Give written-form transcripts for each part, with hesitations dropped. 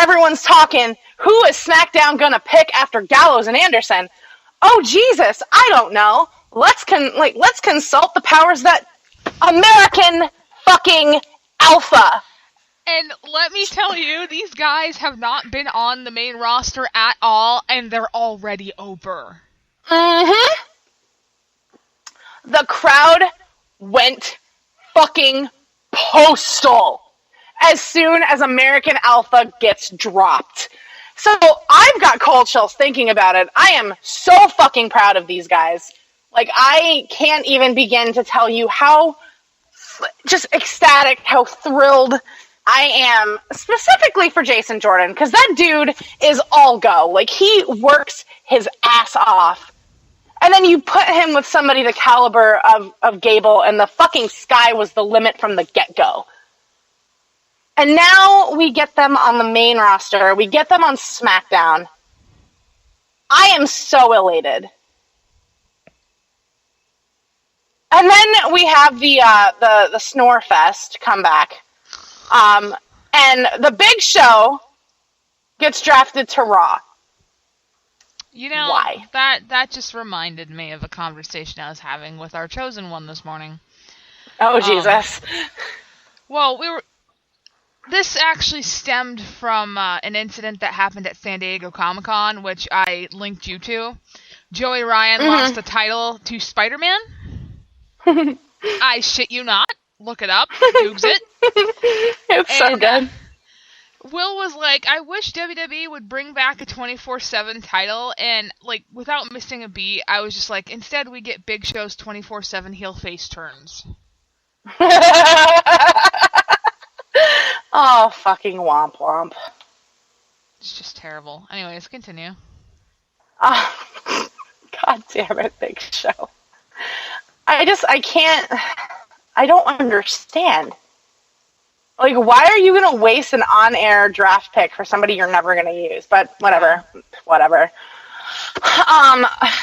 everyone's talking, who is SmackDown gonna pick after Gallows and Anderson? Oh, Jesus, I don't know. Let's consult the powers that American fucking alpha. And let me tell you, these guys have not been on the main roster at all, and they're already over. Mm-hmm. The crowd went fucking postal as soon as American Alpha gets dropped. So I've got cold chills thinking about it. I am so fucking proud of these guys. Like, I can't even begin to tell you how just ecstatic, how thrilled I am, specifically for Jason Jordan, because that dude is all go. Like, he works his ass off. And then you put him with somebody the caliber of Gable, and the fucking sky was the limit from the get-go. And now we get them on the main roster. We get them on SmackDown. I am so elated. And then we have the Snore Fest come back. And the Big Show gets drafted to Raw. You know, why? That just reminded me of a conversation I was having with our chosen one this morning. Oh, Jesus. Well, this actually stemmed from an incident that happened at San Diego Comic-Con, which I linked you to. Joey Ryan lost the title to Spider-Man. I shit you not. Look it up. Googs it. It's so good. Will was like, I wish WWE would bring back a 24/7 title, and, like, without missing a beat, I was just like, instead we get Big Show's 24/7 heel face turns. Oh, fucking womp womp. It's just terrible. Anyways, continue. Oh, God damn it, Big Show. I don't understand. Like, why are you going to waste an on-air draft pick for somebody you're never going to use? But whatever.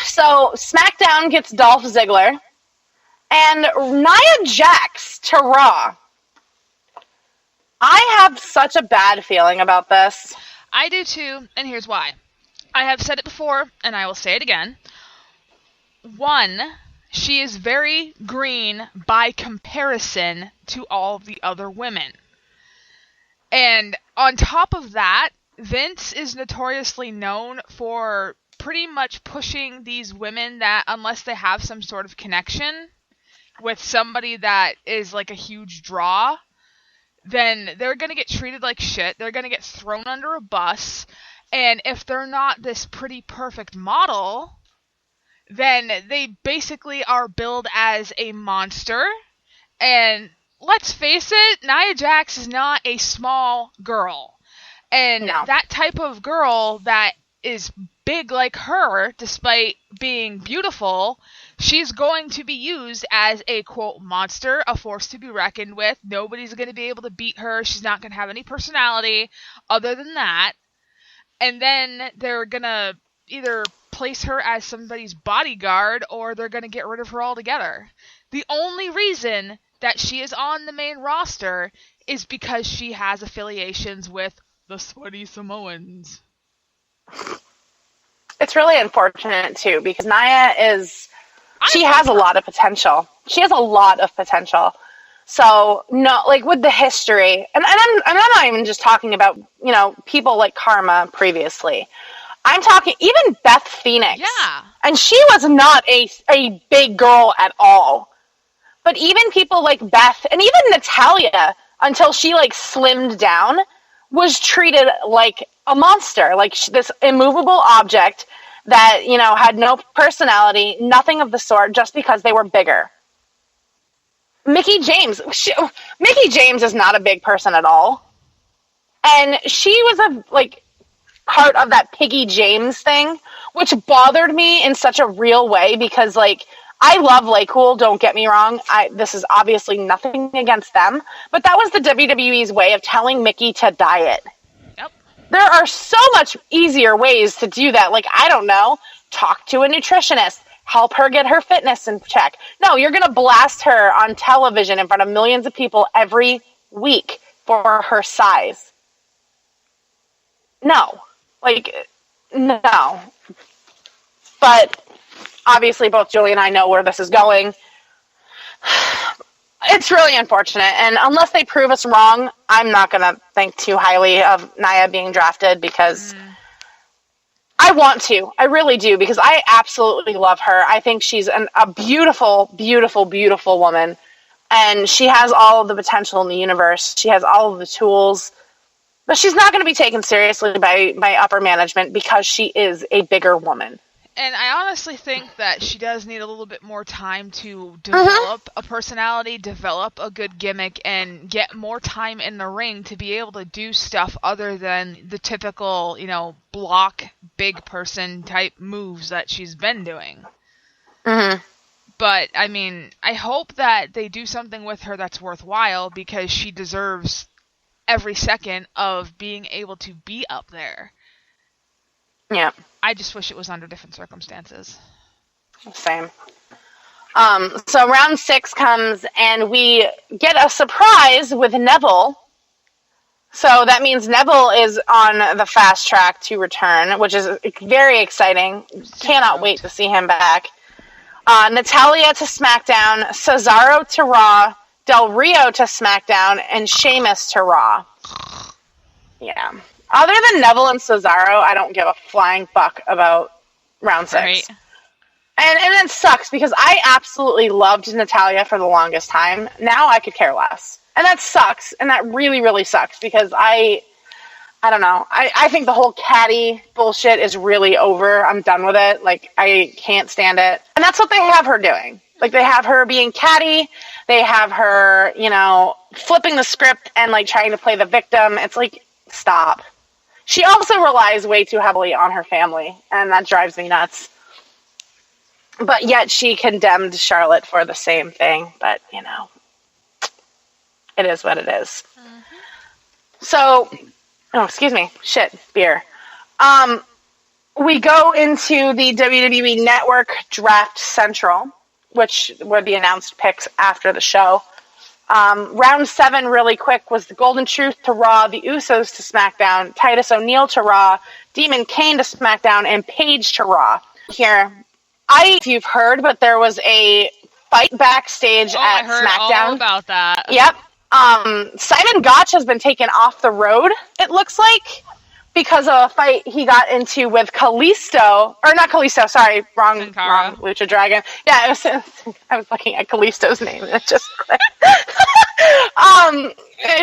So SmackDown gets Dolph Ziggler and Nia Jax to Raw. I have such a bad feeling about this. I do too, and here's why. I have said it before, and I will say it again. One, she is very green by comparison to all the other women. And on top of that, Vince is notoriously known for pretty much pushing these women that, unless they have some sort of connection with somebody that is like a huge draw, then they're going to get treated like shit. They're going to get thrown under a bus. And if they're not this pretty perfect model, then they basically are billed as a monster. And let's face it, Nia Jax is not a small girl. And no. That type of girl that is big like her, despite being beautiful, she's going to be used as a, quote, monster, a force to be reckoned with. Nobody's going to be able to beat her. She's not going to have any personality other than that. And then they're going to either place her as somebody's bodyguard or they're going to get rid of her altogether. The only reason that she is on the main roster is because she has affiliations with the Sweaty Samoans. It's really unfortunate, too, because Nia she has a lot of potential. She has a lot of potential. So, no, like, with the history, and I'm not even just talking about, you know, people like Karma previously. I'm talking even Beth Phoenix. Yeah. And she was not a big girl at all. But even people like Beth, and even Natalya, until she, like, slimmed down, was treated like a monster. Like, this immovable object that, you know, had no personality, nothing of the sort, just because they were bigger. Mickie James. Mickie James is not a big person at all. And she was part of that Piggy James thing, which bothered me in such a real way because, like, I love Lakeland, don't get me wrong. This is obviously nothing against them, but that was the WWE's way of telling Mickie to diet. Yep. There are so much easier ways to do that. Like, I don't know, talk to a nutritionist, help her get her fitness in check. No, you're going to blast her on television in front of millions of people every week for her size. No. Like, no. But obviously both Julie and I know where this is going. It's really unfortunate, and unless they prove us wrong, I'm not going to think too highly of Nia being drafted, because I want to. I really do, because I absolutely love her. I think she's a beautiful, beautiful, beautiful woman, and she has all of the potential in the universe. She has all of the tools, but she's not going to be taken seriously by upper management because she is a bigger woman. And I honestly think that she does need a little bit more time to develop a personality, develop a good gimmick, and get more time in the ring to be able to do stuff other than the typical, block, big person type moves that she's been doing. Mm-hmm. But, I mean, I hope that they do something with her that's worthwhile, because she deserves every second of being able to be up there. Yeah. I just wish it was under different circumstances. Same. So round 6 comes, and we get a surprise with Neville. So that means Neville is on the fast track to return, which is very exciting. Cannot wait to see him back. Natalya to SmackDown, Cesaro to Raw, Del Rio to SmackDown, and Sheamus to Raw. Yeah. Other than Neville and Cesaro, I don't give a flying fuck about round 6. Right. And it sucks, because I absolutely loved Natalya for the longest time. Now I could care less. And that sucks. And that really, really sucks, because I don't know. I think the whole catty bullshit is really over. I'm done with it. Like, I can't stand it. And that's what they have her doing. Like, they have her being catty. They have her, flipping the script and, trying to play the victim. It's like, stop. She also relies way too heavily on her family, and that drives me nuts. But yet she condemned Charlotte for the same thing. But, it is what it is. Mm-hmm. So, excuse me. Shit, beer. We go into the WWE Network Draft Central, which were the announced picks after the show. Round 7, really quick, was the Golden Truth to Raw, the Usos to SmackDown, Titus O'Neil to Raw, Demon Kane to SmackDown, and Paige to Raw. Here, if you've heard, but there was a fight backstage at I heard SmackDown. All about that. Yep. Simon Gotch has been taken off the road, it looks like, because of a fight he got into with Kalisto, or not Kalisto, sorry, wrong Lucha Dragon. Yeah, I was looking at Kalisto's name, and it just clicked.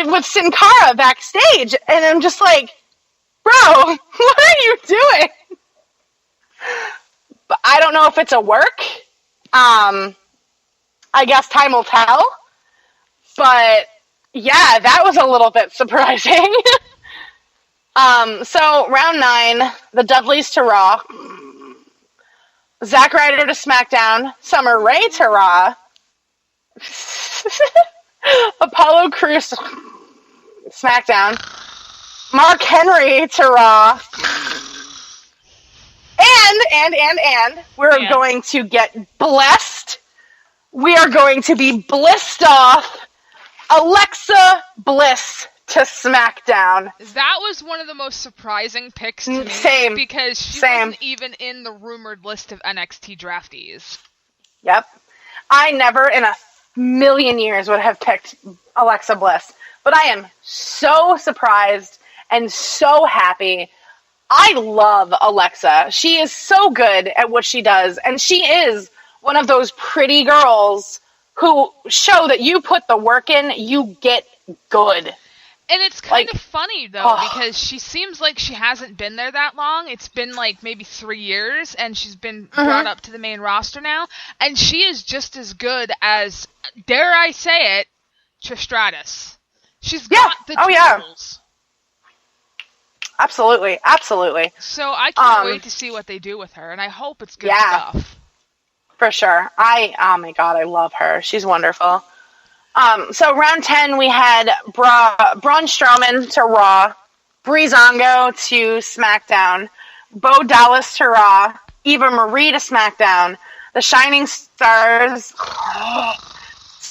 With Sin Cara backstage, and I'm just like, bro, what are you doing? But I don't know if it's a work. I guess time will tell. But yeah, that was a little bit surprising. So round 9, the Dudleys to Raw, Zack Ryder to SmackDown, Summer Rae to Raw, Apollo Crews SmackDown, Mark Henry to Raw, and we're going to get blessed. We are going to be blissed off. Alexa Bliss to SmackDown. That was one of the most surprising picks to me. Same. Because she wasn't even in the rumored list of NXT draftees. Yep. I never in a million years would have picked Alexa Bliss. But I am so surprised and so happy. I love Alexa. She is so good at what she does. And she is one of those pretty girls who show that you put the work in, you get good. And it's kind of funny, though, because she seems like she hasn't been there that long. It's been, maybe 3 years, and she's been brought up to the main roster now. And she is just as good as, dare I say it, Trish Stratus. She's got the tools. Yeah. Absolutely. Absolutely. So I can't wait to see what they do with her, and I hope it's good stuff. For sure. Oh my god, I love her. She's wonderful. So round 10, we had Braun Strowman to Raw, Breezango to SmackDown, Bo Dallas to Raw, Eva Marie to SmackDown, The Shining Stars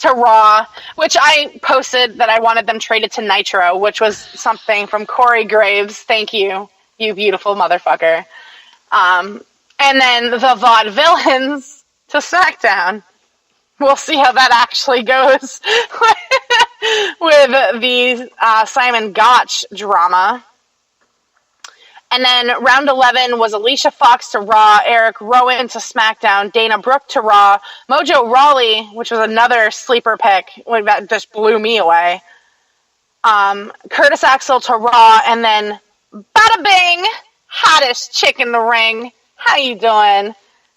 to Raw, which I posted that I wanted them traded to Nitro, which was something from Corey Graves. Thank you, you beautiful motherfucker. And then the Vaudevillains to SmackDown. We'll see how that actually goes with the Simon Gotch drama. And then round 11 was Alicia Fox to Raw, Eric Rowan to SmackDown, Dana Brooke to Raw, Mojo Rawley, which was another sleeper pick, that just blew me away, Curtis Axel to Raw, and then bada bing, hottest chick in the ring. How you doing?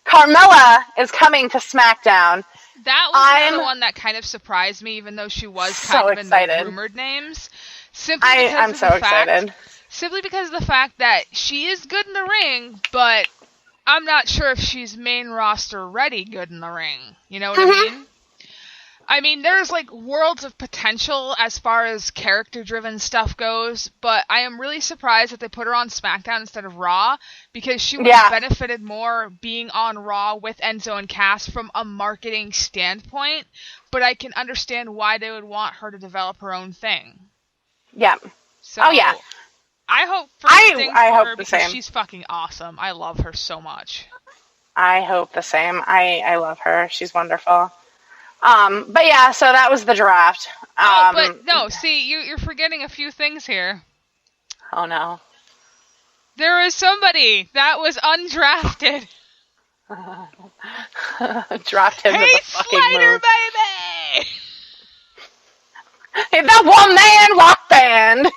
Carmella is coming to SmackDown. That was another one that kind of surprised me, even though she was kind of excited in the rumored names. I'm so excited. Simply because of the fact that she is good in the ring, but I'm not sure if she's main roster ready good in the ring. You know what I mean? I mean, there's like worlds of potential as far as character-driven stuff goes, but I am really surprised that they put her on SmackDown instead of Raw, because she would have benefited more being on Raw with Enzo and Cass from a marketing standpoint, but I can understand why they would want her to develop her own thing. Yeah. So, I hope for her because she's fucking awesome. I love her so much. I hope the same. I love her. She's wonderful. But yeah, so that was the draft. But no, see, you're forgetting a few things here. Oh no. There is somebody that was undrafted. Dropped him to the fucking Slider, move. baby! Hey, that one-man rock band!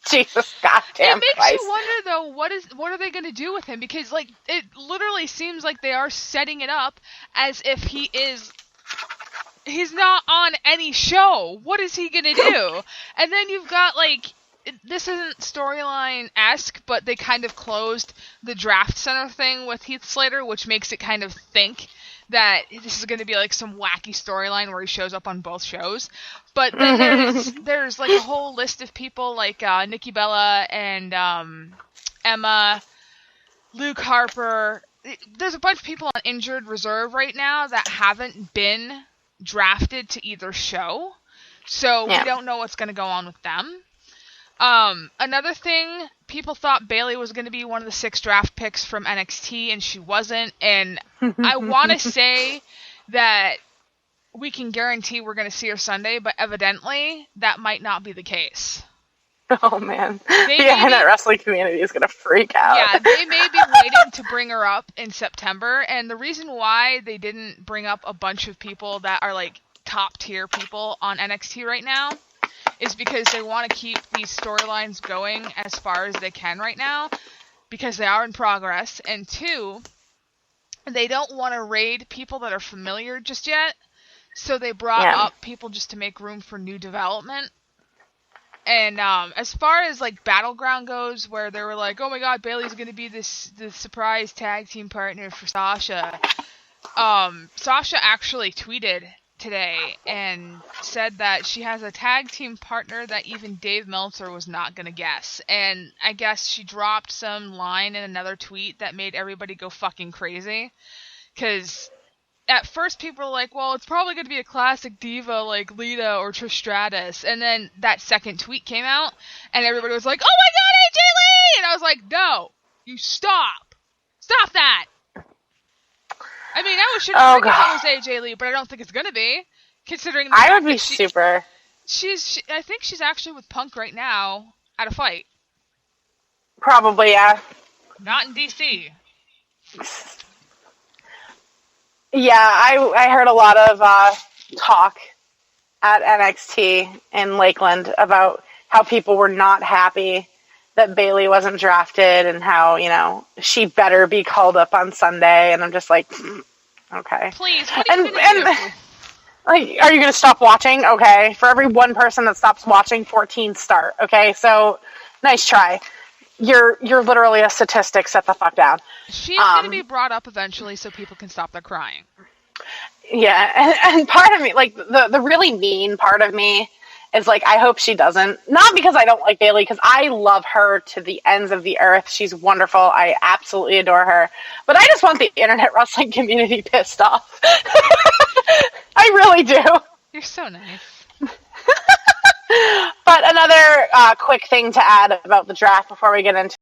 Jesus goddamn Christ. It makes Christ. you wonder, though, what are they going to do with him? Because, like, it literally seems like they are setting it up as if he's not on any show. What is he going to do? And then you've got, like, this isn't storyline-esque, but they kind of closed the draft center thing with Heath Slater, which makes it kind of think that this is going to be like some wacky storyline where he shows up on both shows. But then there's like a whole list of people like Nikki Bella and Emma, Luke Harper. There's a bunch of people on injured reserve right now that haven't been drafted to either show. So we don't know what's going to go on with them. Another thing, people thought Bayley was going to be one of the 6 draft picks from NXT, and she wasn't. And I want to say that we can guarantee we're going to see her Sunday, but evidently that might not be the case. Oh, man. The internet wrestling community is going to freak out. Yeah, they may be waiting to bring her up in September, and the reason why they didn't bring up a bunch of people that are, like, top-tier people on NXT right now is because they want to keep these storylines going as far as they can right now, because they are in progress, and 2, they don't want to raid people that are familiar just yet, so they brought up people just to make room for new development. And as far as like Battleground goes, where they were like, oh my god, Bayley's going to be the surprise tag team partner for Sasha, Sasha actually tweeted today and said that she has a tag team partner that even Dave Meltzer was not going to guess. And I guess she dropped some line in another tweet that made everybody go fucking crazy. Because at first people were like, well, it's probably going to be a classic diva like Lita or Trish Stratus. And then that second tweet came out and everybody was like, oh my god, AJ Lee! And I was like, no, you stop. Stop that. I mean, I shouldn't think it was AJ Lee, but I don't think it's going to be. Considering the I would be super. I think she's actually with Punk right now at a fight. Probably, yeah. Not in DC. Yeah, I heard a lot of talk at NXT in Lakeland about how people were not happy that Bayley wasn't drafted and how, you know, she better be called up on Sunday. And I'm just like, okay. Please, what are you going to do? Like, are you going to stop watching? Okay. For every one person that stops watching, 14 start. Okay. So nice try. You're literally a statistic. Set the fuck down. She's going to be brought up eventually so people can stop their crying. Yeah. And part of me, like the really mean part of me is like, I hope she doesn't. Not because I don't like Bayley, because I love her to the ends of the earth. She's wonderful. I absolutely adore her. But I just want the internet wrestling community pissed off. I really do. You're so nice. But another quick thing to add about the draft before we get into